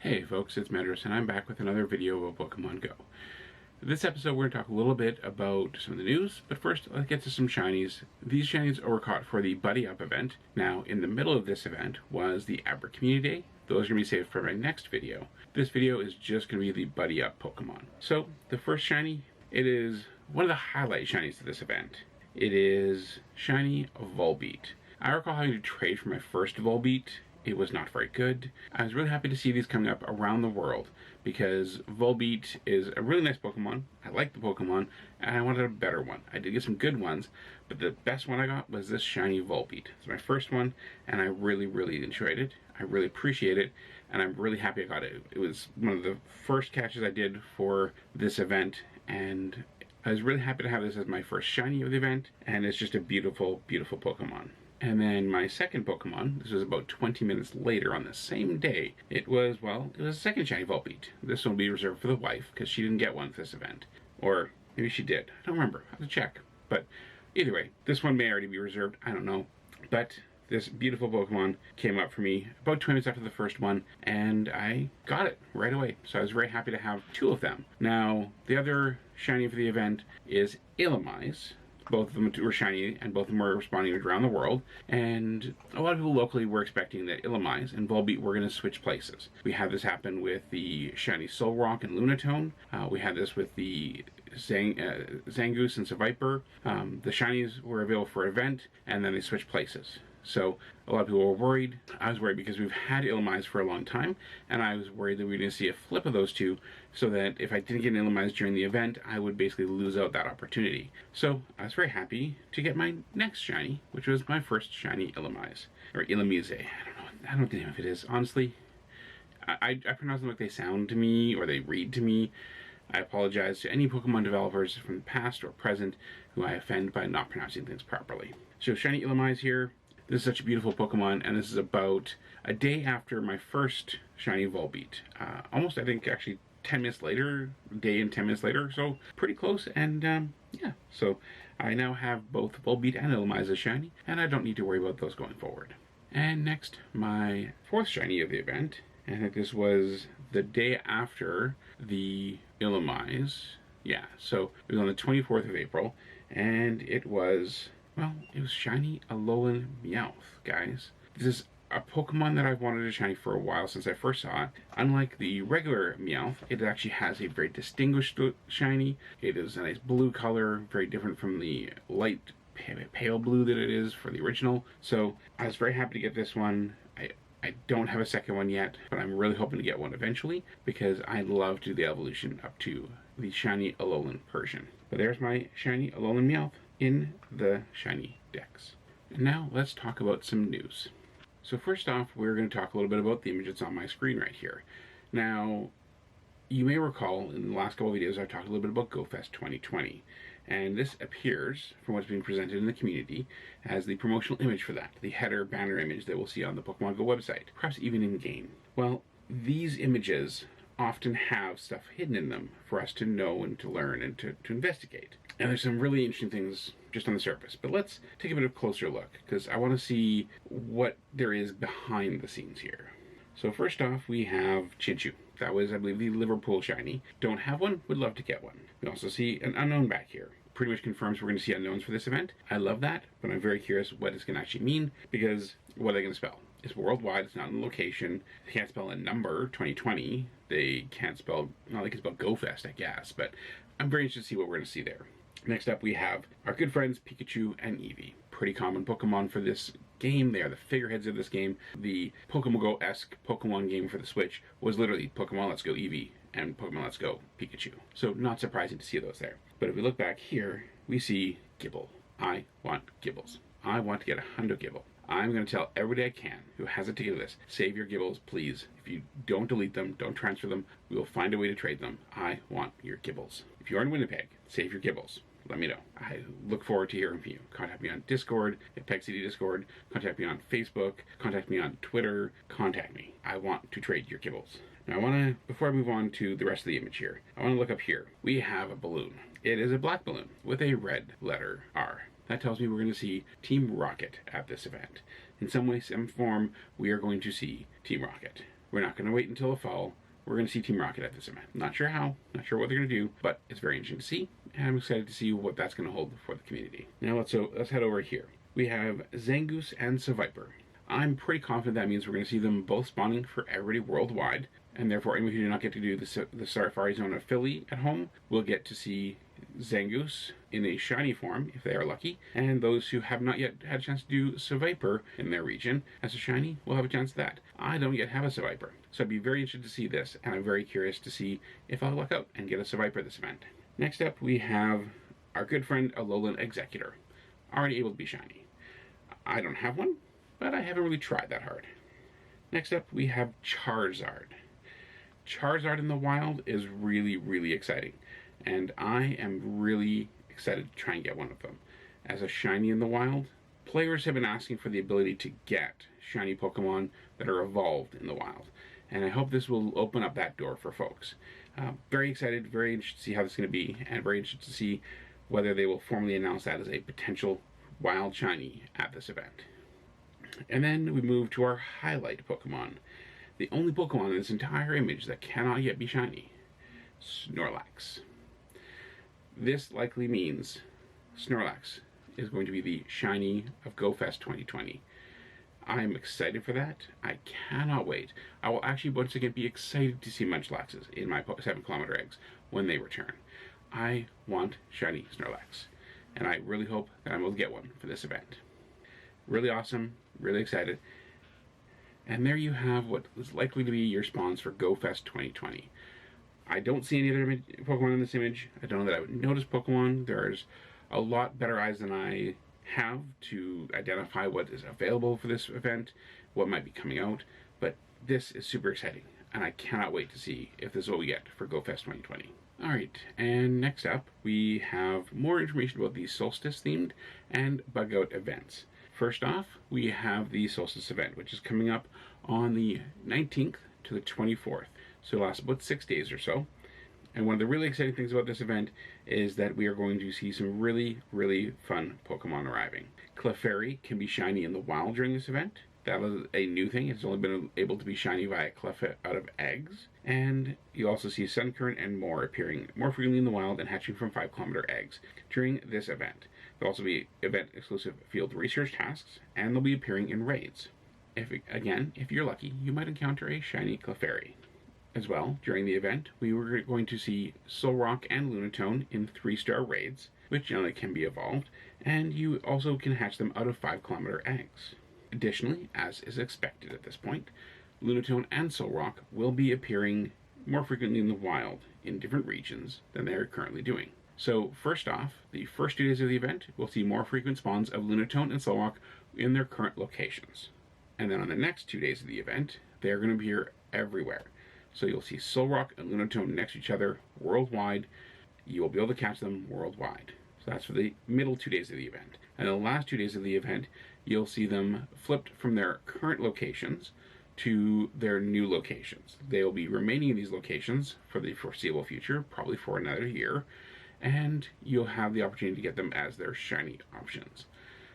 Hey folks, it's Medris and I'm back with another video of Pokemon Go. This episode we're going to talk a little bit about some of the news, but first let's get to some shinies. These shinies were caught for the Buddy Up event. Now, in the middle of this event was the Aber Community Day. Those are going to be saved for my next video. This video is just going to be the Buddy Up Pokemon. So, the first shiny, it is one of the highlight shinies of this event. It is shiny Volbeat. I recall having to trade for my first Volbeat. It was not very good. I was really happy to see these coming up around the world because Volbeat is a really nice Pokemon. I like the Pokemon and I wanted a better one. I did get some good ones, but the best one I got was this shiny Volbeat. It's my first one and I really enjoyed it. I really appreciate it and I'm really happy I got it. It was one of the first catches I did for this event and I was really happy to have this as my first shiny of the event, and it's just a beautiful Pokemon. And then my second Pokemon, this was about 20 minutes later on the same day, it was a second shiny Volbeat. This one will be reserved for the wife, because she didn't get one for this event. Or maybe she did. I don't remember. I have to check. But either way, this one may already be reserved. I don't know. But this beautiful Pokemon came up for me about 20 minutes after the first one, and I got it right away. So I was very happy to have two of them. Now, the other shiny for the event is Illumise. Both of them were shiny, and both of them were responding around the world. And a lot of people locally were expecting that Illumise and Volbeat were going to switch places. We had this happen with the shiny Solrock and Lunatone. We had this with the Zangoose and Seviper. The shinies were available for an event, and then they switched places. So a lot of people were worried. I was worried because we've had Illumise for a long time, and I was worried that we were going to see a flip of those two, so that if I didn't get an Illumise during the event, I would basically lose out that opportunity. So I was very happy to get my next shiny, which was my first shiny Illumise, or Illumise. I don't know what the name of it is. Honestly, I pronounce them like they sound to me, or they read to me. I apologize to any Pokemon developers from the past or present who I offend by not pronouncing things properly. So shiny Illumise here. This is such a beautiful Pokemon, and this is about a day after my first shiny Volbeat. Almost, I think, actually 10 minutes later, a day and 10 minutes later, so pretty close, and yeah. So I now have both Volbeat and Illumise as shiny, and I don't need to worry about those going forward. And next, my fourth shiny of the event, and I think this was the day after the Illumise. Yeah, so it was on the 24th of April, and it was shiny Alolan Meowth, guys. This is a Pokemon that I've wanted to shiny for a while since I first saw it. Unlike the regular Meowth, it actually has a very distinguished shiny. It is a nice blue color, very different from the light pale blue that it is for the original. So I was very happy to get this one. I don't have a second one yet, but I'm really hoping to get one eventually because I love to do the evolution up to the shiny Alolan Persian. But there's my shiny Alolan Meowth in the shiny decks. And now let's talk about some news. So first off, we're going to talk a little bit about the image that's on my screen right here. Now, you may recall in the last couple of videos I've talked a little bit about GoFest 2020. And this appears, from what's being presented in the community, as the promotional image for that, the header banner image that we'll see on the Pokemon Go website, perhaps even in game. Well, these images often have stuff hidden in them for us to know and to learn and to investigate. And there's some really interesting things just on the surface. But let's take a bit of a closer look, because I want to see what there is behind the scenes here. So first off, we have Chinchou. That was, I believe, the Liverpool shiny. Don't have one, would love to get one. We also see an unknown back here. Pretty much confirms we're going to see unknowns for this event. I love that, but I'm very curious what it's going to actually mean, because what are they going to spell? It's worldwide, it's not in location. They can't spell a number, 2020. They can't spell, well, they can spell GoFest, I guess, but I'm very interested to see what we're going to see there. Next up, we have our good friends Pikachu and Eevee. Pretty common Pokemon for this game. They are the figureheads of this game. The Pokemon Go-esque Pokemon game for the Switch was literally Pokemon Let's Go Eevee and Pokemon Let's Go Pikachu. So not surprising to see those there. But if we look back here, we see Gibble. I want Gibbles. I want to get a Hundo Gibble. I'm going to tell everybody I can who has a ticket of this, save your Gibbles, please. If you don't delete them, don't transfer them, we will find a way to trade them. I want your Gibbles. If you're in Winnipeg, save your Gibbles. Let me know. I look forward to hearing from you. Contact me on Discord, at Peg City Discord. Contact me on Facebook. Contact me on Twitter. Contact me. I want to trade your Gibbles. Now before I move on to the rest of the image here, I want to look up here. We have a balloon. It is a black balloon with a red letter R. That tells me we're going to see Team Rocket at this event. In some way, some form, we are going to see Team Rocket. We're not going to wait until the fall. We're going to see Team Rocket at this event. Not sure how, not sure what they're going to do, but it's very interesting to see, and I'm excited to see what that's going to hold for the community. Now let's head over here. We have Zangoose and Seviper. I'm pretty confident that means we're going to see them both spawning for everybody worldwide, and therefore anyone who did not get to do the Safari Zone of Philly at home will get to see Zangoose in a shiny form, if they are lucky, and those who have not yet had a chance to do Seviper in their region as a shiny will have a chance at that. I don't yet have a Seviper, so I'd be very interested to see this, and I'm very curious to see if I'll luck out and get a Seviper this event. Next up, we have our good friend Alolan Executor, already able to be shiny. I don't have one, but I haven't really tried that hard. Next up, we have Charizard. Charizard in the wild is really, really exciting, and I am really excited to try and get one of them. As a shiny in the wild, players have been asking for the ability to get shiny Pokemon that are evolved in the wild, and I hope this will open up that door for folks. Very excited, very interested to see how this is going to be, and very interested to see whether they will formally announce that as a potential wild shiny at this event. And then we move to our highlight Pokemon. The only Pokemon in this entire image that cannot yet be shiny. Snorlax. This likely means Snorlax is going to be the shiny of GoFest 2020. I'm excited for that. I cannot wait. I will actually once again be excited to see Munchlaxes in my 7km eggs when they return. I want shiny Snorlax, and I really hope that I'm able to get one for this event. Really awesome, really excited. And there you have what is likely to be your spawns for GoFest 2020. I don't see any other Pokemon in this image. I don't know that I would notice Pokemon. There's a lot better eyes than I have to identify what is available for this event, what might be coming out, but this is super exciting, and I cannot wait to see if this is what we get for GoFest 2020. Alright, and next up we have more information about the Solstice themed and bug out events. First off, we have the Solstice event, which is coming up on the 19th to the 24th, so it lasts about 6 days or so. And one of the really exciting things about this event is that we are going to see some really, really fun Pokemon arriving. Clefairy can be shiny in the wild during this event. That is a new thing. It's only been able to be shiny via Clefairy out of eggs. And you also see Suncurrent and more appearing more frequently in the wild and hatching from 5km eggs during this event. There'll also be event-exclusive field research tasks, and they'll be appearing in raids. If you're lucky, you might encounter a shiny Clefairy. As well, during the event, we were going to see Solrock and Lunatone in 3-star raids, which generally can be evolved, and you also can hatch them out of 5km eggs. Additionally, as is expected at this point, Lunatone and Solrock will be appearing more frequently in the wild in different regions than they are currently doing. So first off, the first 2 days of the event, we'll see more frequent spawns of Lunatone and Solrock in their current locations. And then on the next 2 days of the event, they're going to appear everywhere. So you'll see Solrock and Lunatone next to each other worldwide. You will be able to catch them worldwide. So that's for the middle 2 days of the event. And the last 2 days of the event, you'll see them flipped from their current locations to their new locations. They will be remaining in these locations for the foreseeable future, probably for another year, and you'll have the opportunity to get them as their shiny options.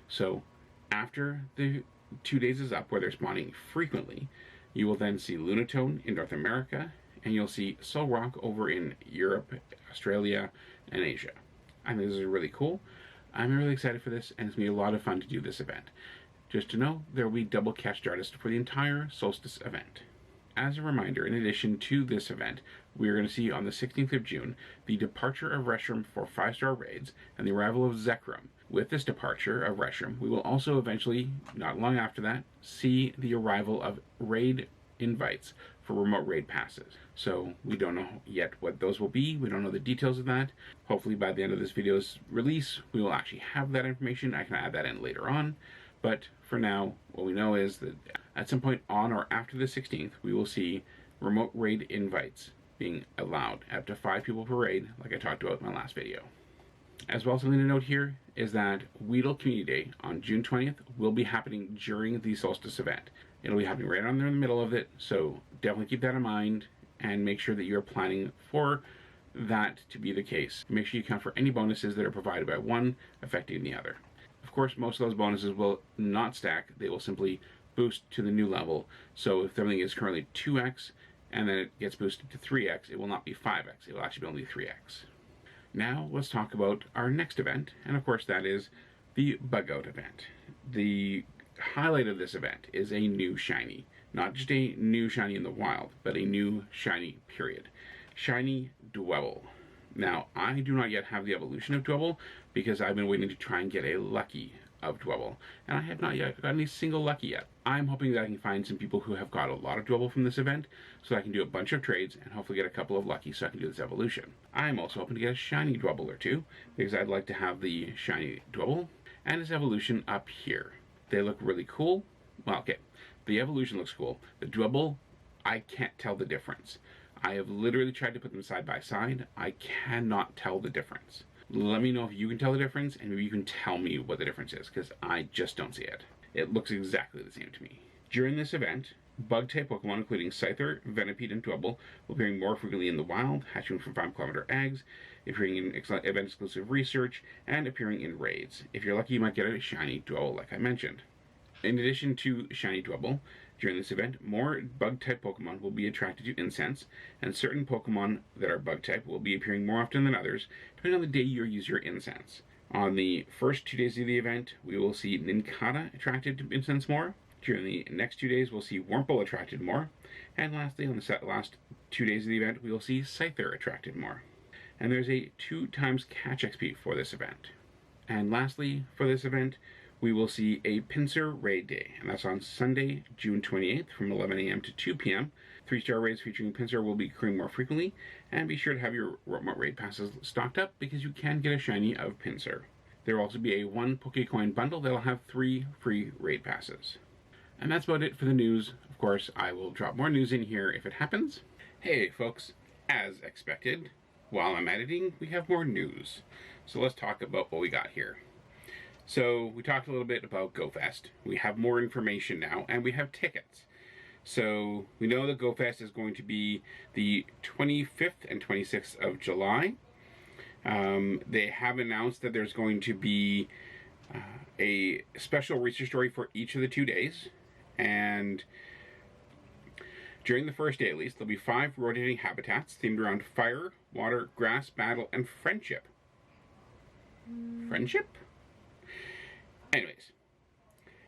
So after the 2 days is up where they're spawning frequently, you will then see Lunatone in North America, and you'll see Solrock over in Europe, Australia, and Asia. I think this is really cool. I'm really excited for this, and it's going to be a lot of fun to do this event. Just to know, there will be double catch artists for the entire Solstice event. As a reminder, in addition to this event, we are going to see on the 16th of June the departure of Reshiram for 5-star raids and the arrival of Zekrom. With this departure of Reshiram, we will also eventually, not long after that, see the arrival of raid invites for remote raid passes. So we don't know yet what those will be. We don't know the details of that. Hopefully by the end of this video's release, we will actually have that information. I can add that in later on. But for now, what we know is that at some point on or after the 16th, we will see remote raid invites being allowed, up to 5 people per raid, like I talked about in my last video. As well, something to note here is that Weedle Community Day on June 20th will be happening during the Solstice event. It'll be happening right on there in the middle of it, so definitely keep that in mind and make sure that you're planning for that to be the case. Make sure you account for any bonuses that are provided by one affecting the other. Of course, most of those bonuses will not stack. They will simply boost to the new level. So if something is currently 2x and then it gets boosted to 3x, it will not be 5x. It will actually be only 3x. Now let's talk about our next event, and of course that is the Bug Out event. The highlight of this event is a new shiny. Not just a new shiny in the wild, but a new shiny period. Shiny Dwebble. Now, I do not yet have the evolution of Dwebble because I've been waiting to try and get a lucky of Dwebble, and I have not yet gotten a single lucky yet. I'm hoping that I can find some people who have got a lot of Dwebble from this event so I can do a bunch of trades and hopefully get a couple of lucky so I can do this evolution. I'm also hoping to get a shiny Dwebble or two because I'd like to have the shiny Dwebble and its evolution up here. They look really cool. Well, okay, the evolution looks cool. The Dwebble, I can't tell the difference. I have literally tried to put them side by side. I cannot tell the difference. Let me know if you can tell the difference, and maybe you can tell me what the difference is, because I just don't see it. It looks exactly the same to me. During this event, bug-type Pokemon, including Scyther, Venipede, and Dwebble, will appear more frequently in the wild, hatching from 5-kilometer eggs, appearing in event-exclusive research, and appearing in raids. If you're lucky, you might get a shiny Dwebble, like I mentioned. In addition to shiny Dwebble, during this event, more bug-type Pokemon will be attracted to incense, and certain Pokemon that are bug-type will be appearing more often than others, depending on the day you use your incense. On the first 2 days of the event, we will see Nincada attracted to incense more. During the next 2 days, we'll see Wurmple attracted more. And lastly, on the last 2 days of the event, we will see Scyther attracted more. And there's a 2 times catch XP for this event. And lastly, for this event, we will see a Pinsir Raid Day, and that's on Sunday, June 28th from 11 a.m. to 2 p.m. 3-star raids featuring Pinsir will be occurring more frequently, and be sure to have your remote raid passes stocked up because you can get a shiny of Pinsir. There will also be a 1 Pokecoin bundle that will have 3 free raid passes. And that's about it for the news. Of course, I will drop more news in here if it happens. Hey folks, as expected, while I'm editing, we have more news. So let's talk about what we got here. So we talked a little bit about GoFest. We have more information now, and we have tickets. So we know that GoFest is going to be the 25th and 26th of July. They have announced that there's going to be a special research story for each of the 2 days. And during the first day, at least, there'll be 5 rotating habitats themed around fire, water, grass, battle, and friendship. Friendship? Anyways,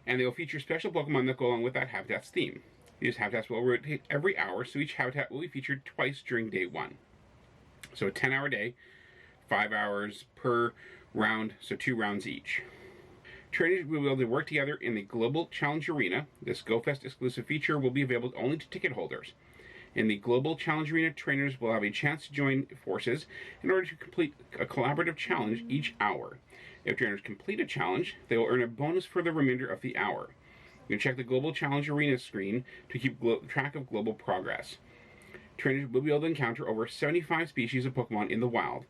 and they will feature special Pokemon that go along with that habitat's theme. These habitats will rotate every hour, so each habitat will be featured twice during day 1. So a 10-hour day, 5 hours per round, so 2 rounds each. Trainers will be able to work together in the Global Challenge Arena. This GoFest exclusive feature will be available only to ticket holders. In the Global Challenge Arena, trainers will have a chance to join forces in order to complete a collaborative challenge each hour. If trainers complete a challenge, they will earn a bonus for the remainder of the hour. You can check the Global Challenge Arena screen to keep track of global progress. Trainers will be able to encounter over 75 species of Pokemon in the wild,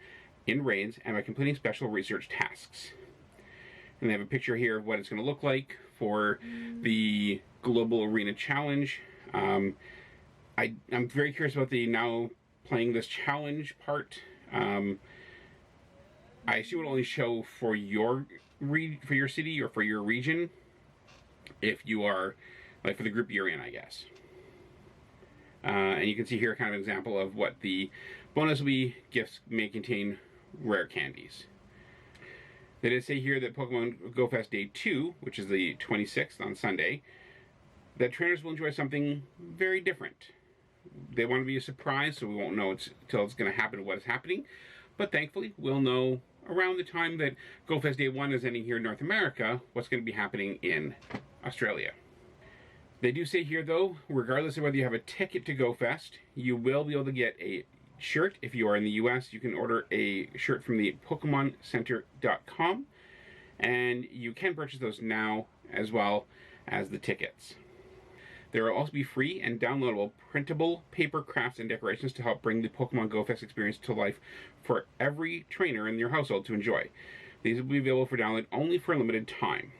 in raids, and by completing special research tasks. And they have a picture here of what it's going to look like for the Global Arena Challenge. I'm very curious about the now playing this challenge part. I assume it will only show for your city or for your region, if you are, like, for the group you're in, I guess. And you can see here kind of an example of what the bonus will be. Gifts may contain rare candies. They did say here that Pokemon Go Fest Day 2, which is the 26th on Sunday, that trainers will enjoy something very different. They want to be a surprise, so we won't know until it's going to happen what is happening. But thankfully, we'll know around the time that GoFest Day 1 is ending here in North America, what's going to be happening in Australia. They do say here, though, regardless of whether you have a ticket to GoFest, you will be able to get a shirt. If you are in the US, you can order a shirt from the PokemonCenter.com, and you can purchase those now as well as the tickets. There will also be free and downloadable printable paper crafts and decorations to help bring the Pokemon Go Fest experience to life for every trainer in your household to enjoy. These will be available for download only for a limited time.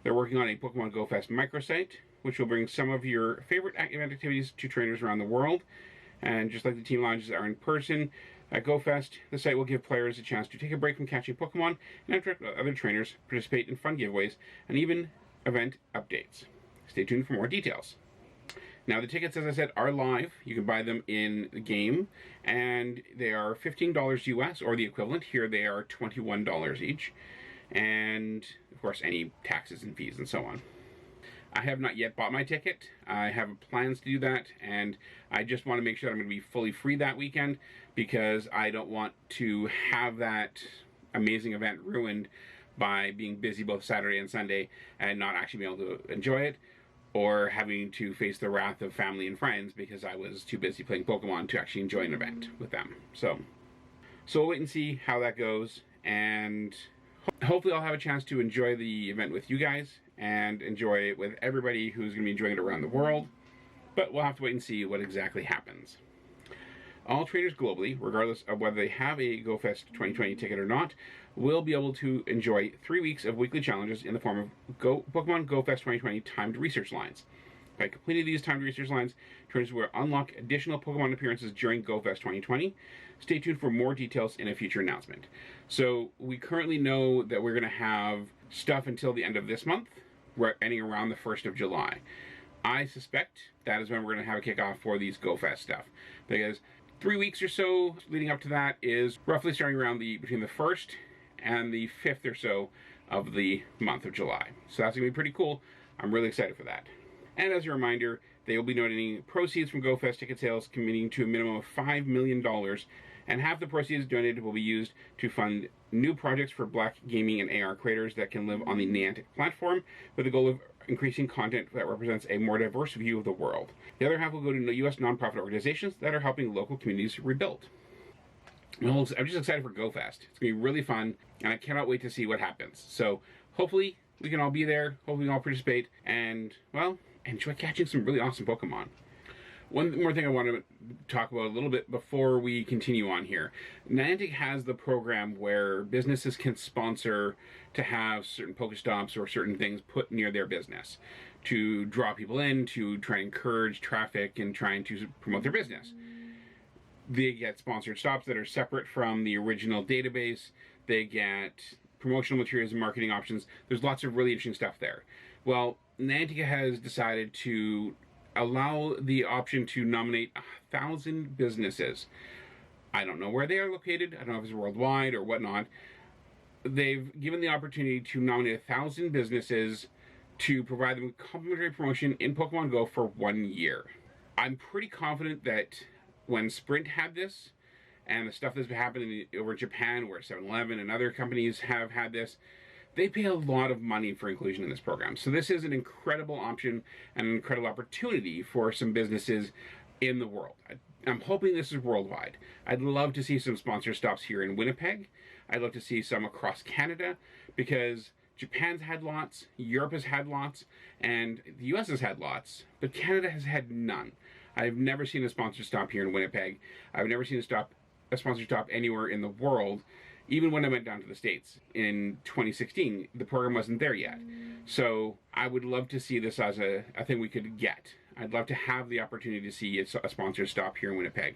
They're working on a Pokemon Go Fest microsite, which will bring some of your favorite event activities to trainers around the world. And just like the team lounges are in person at GoFest, the site will give players a chance to take a break from catching Pokemon and interact with other trainers, participate in fun giveaways, and even event updates. Stay tuned for more details. Now, the tickets, as I said, are live. You can buy them in the game, and they are $15 US, or the equivalent. Here they are $21 each, and of course, any taxes and fees and so on. I have not yet bought my ticket. I have plans to do that, and I just want to make sure I'm going to be fully free that weekend, because I don't want to have that amazing event ruined by being busy both Saturday and Sunday and not actually being able to enjoy it, or having to face the wrath of family and friends because I was too busy playing Pokemon to actually enjoy an event with them. So we'll wait and see how that goes, and hopefully I'll have a chance to enjoy the event with you guys and enjoy it with everybody who's going to be enjoying it around the world, but we'll have to wait and see what exactly happens. All traders globally, regardless of whether they have a GoFest 2020 ticket or not, will be able to enjoy 3 weeks of weekly challenges in the form of Pokemon GoFest 2020 timed research lines. By completing these timed research lines, traders will unlock additional Pokemon appearances during GoFest 2020. Stay tuned for more details in a future announcement. So we currently know that we're going to have stuff until the end of this month, ending around the 1st of July. I suspect that is when we're going to have a kickoff for these GoFest stuff, because 3 weeks or so leading up to that is roughly starting around between the 1st and the 5th or so of the month of July. So that's going to be pretty cool. I'm really excited for that. And as a reminder, they will be donating proceeds from GoFest ticket sales committing to a minimum of $5 million, and half the proceeds donated will be used to fund new projects for Black gaming and AR creators that can live on the Niantic platform, with the goal of increasing content that represents a more diverse view of the world. The other half will go to U.S. nonprofit organizations that are helping local communities rebuild. Well, I'm just excited for GoFest. It's going to be really fun, and I cannot wait to see what happens. So hopefully we can all be there, hopefully we can all participate, and, well, enjoy catching some really awesome Pokemon. One more thing I want to talk about a little bit before we continue on here. Niantic has the program where businesses can sponsor to have certain Pokestops or certain things put near their business to draw people in, to try and encourage traffic and trying to promote their business. They get sponsored stops that are separate from the original database. They get promotional materials and marketing options. There's lots of really interesting stuff there. Well, Niantic has decided to allow the option to nominate 1,000 businesses. I don't know where they are located. I don't know if it's worldwide or whatnot. They've given the opportunity to nominate 1,000 businesses to provide them complimentary promotion in Pokemon Go for 1 year. I'm pretty confident that when Sprint had this, and the stuff that's been happening over in Japan, where 7-Eleven and other companies have had this, they pay a lot of money for inclusion in this program. So this is an incredible option and an incredible opportunity for some businesses in the world. I'm hoping this is worldwide. I'd love to see some sponsor stops here in Winnipeg. I'd love to see some across Canada, because Japan's had lots, Europe has had lots, and the US has had lots, but Canada has had none. I've never seen a sponsor stop here in Winnipeg. I've never seen a sponsor stop anywhere in the world. Even when I went down to the States in 2016, the program wasn't there yet. So I would love to see this as a thing we could get. I'd love to have the opportunity to see a sponsor stop here in Winnipeg.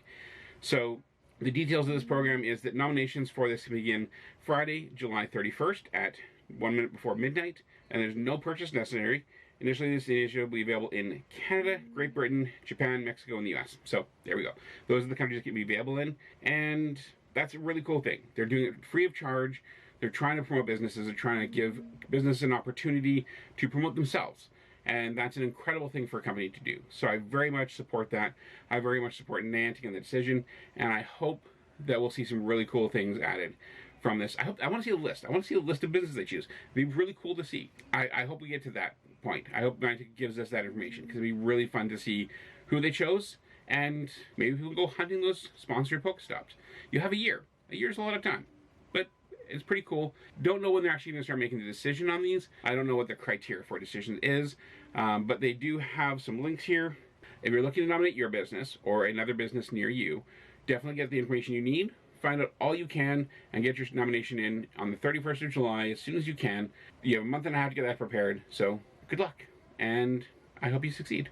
So the details of this program is that nominations for this begin Friday, July 31st at 1 minute before midnight, and there's no purchase necessary. Initially, this initiative will be available in Canada, Great Britain, Japan, Mexico, and the US. So there we go. Those are the countries that can be available in, and that's a really cool thing. They're doing it free of charge. They're trying to promote businesses. They're trying to give businesses an opportunity to promote themselves. And that's an incredible thing for a company to do. So I very much support that. I very much support Niantic in the decision. And I hope that we'll see some really cool things added from this. I want to see a list. I want to see a list of businesses they choose. It'd be really cool to see. I hope we get to that point. I hope Niantic gives us that information, because it'd be really fun to see who they chose. And maybe people go hunting those sponsored Pokestops. You have a year. A year's a lot of time. But it's pretty cool. Don't know when they're actually going to start making the decision on these. I don't know what the criteria for a decision is. But they do have some links here. If you're looking to nominate your business or another business near you, definitely get the information you need. Find out all you can and get your nomination in on the 31st of July as soon as you can. You have a month and a half to get that prepared. So good luck. And I hope you succeed.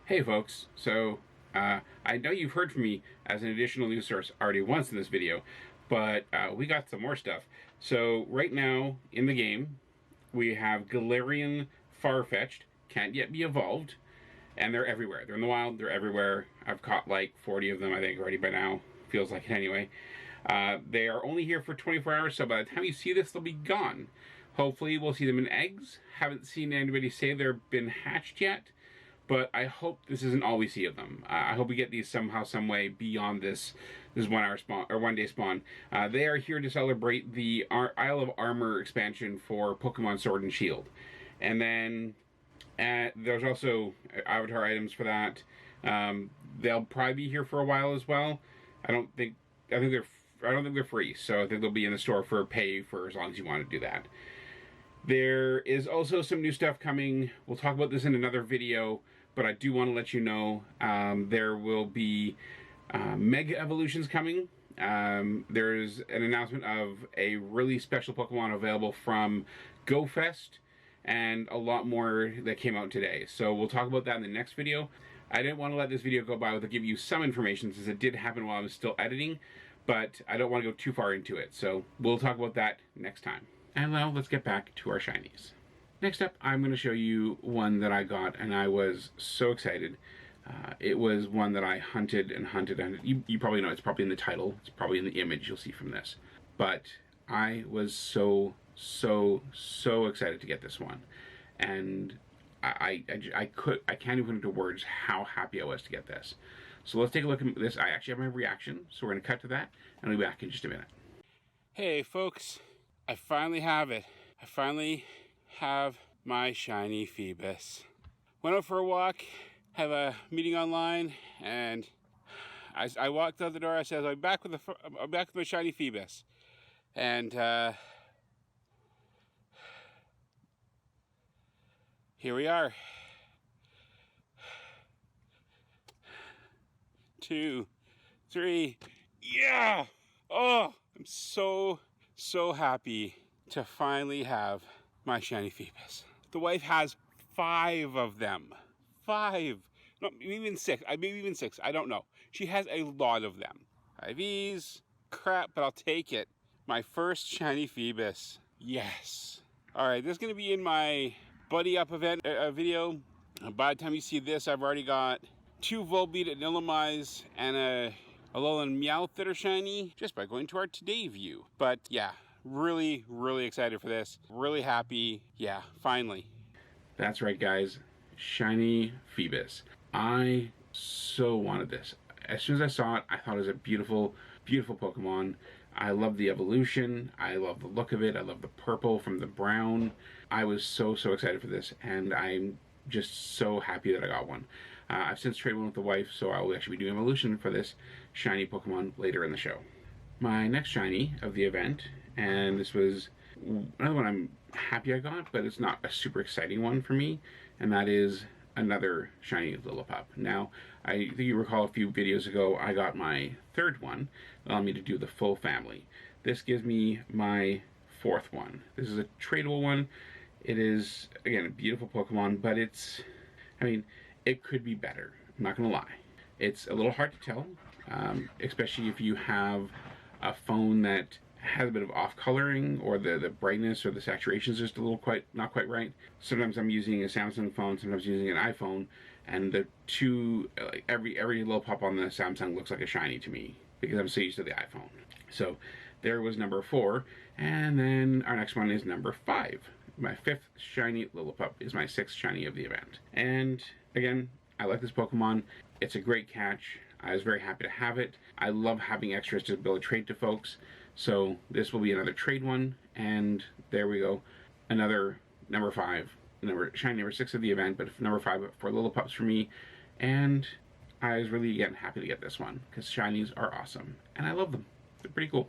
Hey folks. So I know you've heard from me as an additional news source already once in this video, but we got some more stuff. So right now in the game, we have Galarian Farfetch'd can't yet be evolved, and they're everywhere. They're in the wild, they're everywhere. I've caught like 40 of them, I think, already by now. Feels like it anyway. They are only here for 24 hours, so by the time you see this, they'll be gone. Hopefully we'll see them in eggs. Haven't seen anybody say they've been hatched yet, but I hope this isn't all we see of them. I hope we get these somehow, some way beyond this 1 hour spawn, or 1 day spawn. They are here to celebrate the Isle of Armor expansion for Pokemon Sword and Shield. And then there's also avatar items for that. They'll probably be here for a while as well. I don't think they're free, so I think they'll be in the store for pay for as long as you want to do that. There is also some new stuff coming. We'll talk about this in another video, but I do want to let you know there will be Mega Evolutions coming. There's an announcement of a really special Pokemon available from GoFest, and a lot more that came out today. So we'll talk about that in the next video. I didn't want to let this video go by without giving you some information, since it did happen while I was still editing, but I don't want to go too far into it. So we'll talk about that next time. And now let's get back to our shinies. Next up, I'm going to show you one that I got, and I was so excited. It was one that I hunted and hunted, and you probably know, it's probably in the title, it's probably in the image you'll see from this. But I was so excited to get this one, and I can't even put into words how happy I was to get this. So let's take a look at this. I actually have my reaction, so we're going to cut to that, and I'll be back in just a minute. Hey folks, I finally have it. I finally have my shiny Phoebus. Went out for a walk, have a meeting online, and I walked out the door. I said, I'm back with my shiny Phoebus, and here we are. 2, 3, yeah! Oh, I'm so happy to finally have my shiny Phoebus. The wife has 5 of them. 5. No, maybe even 6. Maybe even 6. I don't know. She has a lot of them. IVs, crap, but I'll take it. My first shiny Phoebus. Yes. Alright, this is going to be in my Buddy Up event video. By the time you see this, I've already got 2 Volbeat and Illumise and a Alolan Meowth that are shiny just by going to our Today view. But yeah, really excited for this. Really happy. Yeah, finally. That's right, guys. Shiny Phoebus. I so wanted this. As soon as I saw it, I thought it was a beautiful Pokemon. I love the evolution. I love the look of it. I love the purple from the brown. I was so excited for this, and I'm just so happy that I got one. I've since traded one with the wife, so I'll actually be doing evolution for this shiny Pokemon later in the show. My next shiny of the event, and this was another one I'm happy I got, but it's not a super exciting one for me, and that is another shiny Lillipup. Now, I think you recall a few videos ago, I got my 3rd one, allowing me to do the full family. This gives me my 4th one. This is a tradable one. It is, again, a beautiful Pokemon, but it's, I mean, it could be better. I'm not going to lie. It's a little hard to tell, especially if you have a phone that has a bit of off-coloring, or the brightness or the saturation is just a little not quite right. Sometimes I'm using a Samsung phone, sometimes using an iPhone, and the two, like every little pop on the Samsung looks like a shiny to me, because I'm so used to the iPhone. So there was number 4, and then our next one is number 5. My 5th shiny Lillipup is my 6th shiny of the event. And again, I like this Pokemon. It's a great catch. I was very happy to have it. I love having extras to build a trade to folks. So this will be another trade one, and there we go. Another number 5, shiny number 6 of the event, but number 5 for Lillipups for me. And I was really, again, happy to get this one, because shinies are awesome, and I love them. They're pretty cool.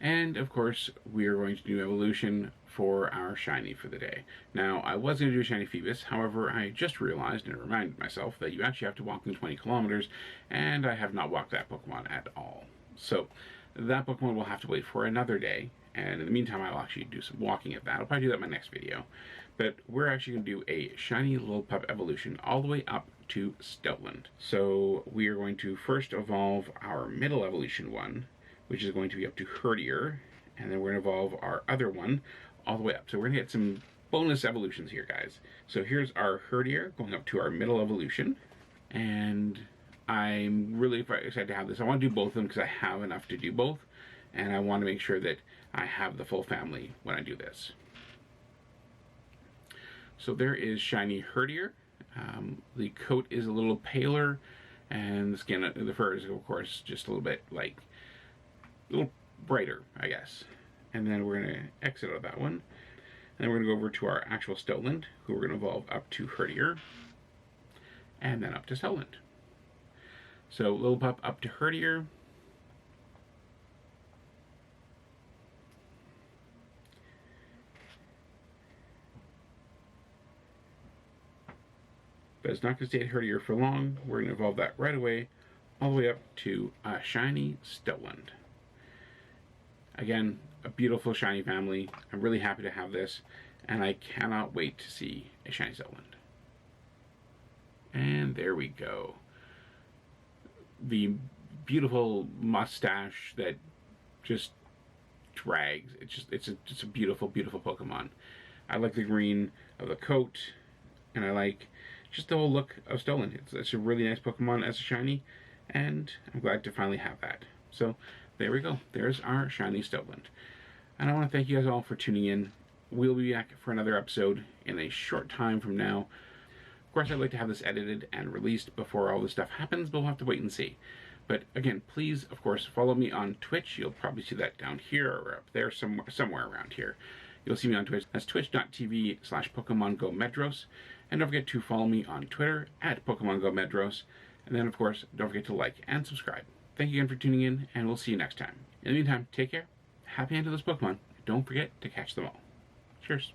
And of course, we are going to do evolution for our shiny for the day. Now, I was going to do a shiny Phoebus, however, I just realized and reminded myself that you actually have to walk them 20 kilometers, and I have not walked that Pokemon at all. So, that Pokemon will have to wait for another day, and in the meantime, I'll actually do some walking at that. I'll probably do that in my next video. But we're actually going to do a shiny Lillipup evolution all the way up to Stoutland. So, we are going to first evolve our middle evolution one, which is going to be up to Herdier, and then we're going to evolve our other one all the way up. So we're going to get some bonus evolutions here, guys. So here's our Herdier going up to our middle evolution, and I'm really excited to have this. I want to do both of them because I have enough to do both, and I want to make sure that I have the full family when I do this. So there is shiny Herdier. The coat is a little paler, and the skin, the fur is of course just a little bit like a little brighter, I guess. And then we're going to exit out of that one. And then we're going to go over to our actual Stoutland, who we're going to evolve up to Herdier, and then up to Stoutland. So little pup up to Herdier. But it's not going to stay at Herdier for long. We're going to evolve that right away, all the way up to a shiny Stoutland. Again, a beautiful shiny family. I'm really happy to have this, and I cannot wait to see a shiny Stoutland. And there we go. The beautiful mustache that just drags. It's a beautiful, beautiful Pokemon. I like the green of the coat, and I like just the whole look of Stoutland. It's a really nice Pokemon as a shiny, and I'm glad to finally have that. So there we go. There's our shiny Stoutland. And I want to thank you guys all for tuning in. We'll be back for another episode in a short time from now. Of course, I'd like to have this edited and released before all this stuff happens, but we'll have to wait and see. But again, please, of course, follow me on Twitch. You'll probably see that down here or up there, somewhere around here. You'll see me on Twitch. That's twitch.tv/PokemonGoMedros. And don't forget to follow me on Twitter at PokemonGoMedros. And then, of course, don't forget to like and subscribe. Thank you again for tuning in, and we'll see you next time. In the meantime, take care, happy hunting those Pokemon, and don't forget to catch them all. Cheers.